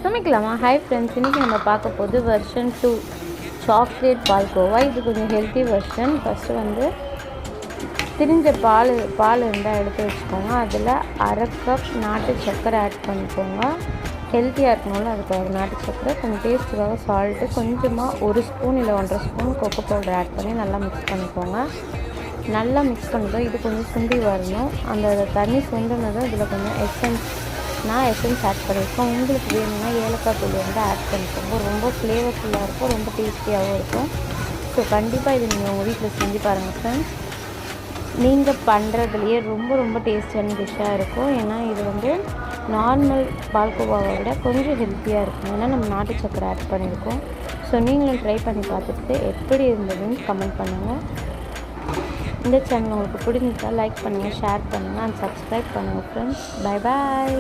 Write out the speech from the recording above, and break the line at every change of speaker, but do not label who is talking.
சமைக்கலாமா? Hi friends, இன்றைக்கி நம்ம பார்க்க போது வெர்ஷன் 2 சாக்லேட் பால்கோவா. இது கொஞ்சம் ஹெல்த்தி வெர்ஷன். ஃபஸ்ட்டு வந்து திரிஞ்ச பால் இருந்தால் எடுத்து வச்சுக்கோங்க. அதில் அரை கப் நாட்டு சர்க்கரை ஆட் பண்ணிக்கோங்க. ஹெல்த்தியாக இருக்கணும்ல, அதுக்காக நாட்டு சர்க்கரை, கொஞ்சம் டேஸ்ட்டுக்காக சால்ட்டு, கொஞ்சமாக 1 ஸ்பூன் இல்லை 1.5 ஸ்பூன் கொக்கோ பவுடர் ஆட் பண்ணி நல்லா மிக்ஸ் பண்ணிக்கோங்க. நல்லா மிக்ஸ் பண்ணுறோம். இது கொஞ்சம் சுண்டி வரணும். அந்த தண்ணி சுண்டினதும் இதில் கொஞ்சம் எசன்ஸ் ஆட் பண்ணியிருக்கோம். உங்களுக்கு வேணும்னா ஏலக்காய் தூள் வந்து ஆட் பண்ணிக்கோங்க. ரொம்ப ஃப்ளேவர்ஃபுல்லாக இருக்கும், ரொம்ப டேஸ்டியாகவும் இருக்கும். ஸோ கண்டிப்பாக இது நீங்கள் உங்கள் வீட்டில் செஞ்சு பாருங்கள் ஃப்ரெண்ட்ஸ். நீங்கள் பண்ணுறதுலையே ரொம்ப ரொம்ப டேஸ்டியான டிஷ்ஷாக இருக்கும். ஏன்னா இது வந்து நார்மல் பால்கோவாவை விட கொஞ்சம் ஹெல்த்தியாக இருக்கும். ஏன்னா நம்ம நாட்டு சக்கரை ஆட் பண்ணியிருக்கோம். ஸோ நீங்களும் ட்ரை பண்ணி பார்த்துட்டு எப்படி இருந்ததுன்னு கமெண்ட் பண்ணுங்கள். இந்த சேனல் உங்களுக்கு பிடிச்சிருந்தா லைக் பண்ணுங்கள், ஷேர் பண்ணுங்கள் அண்ட் சப்ஸ்கிரைப் பண்ணுங்கள் ஃப்ரெண்ட்ஸ். Bye bye.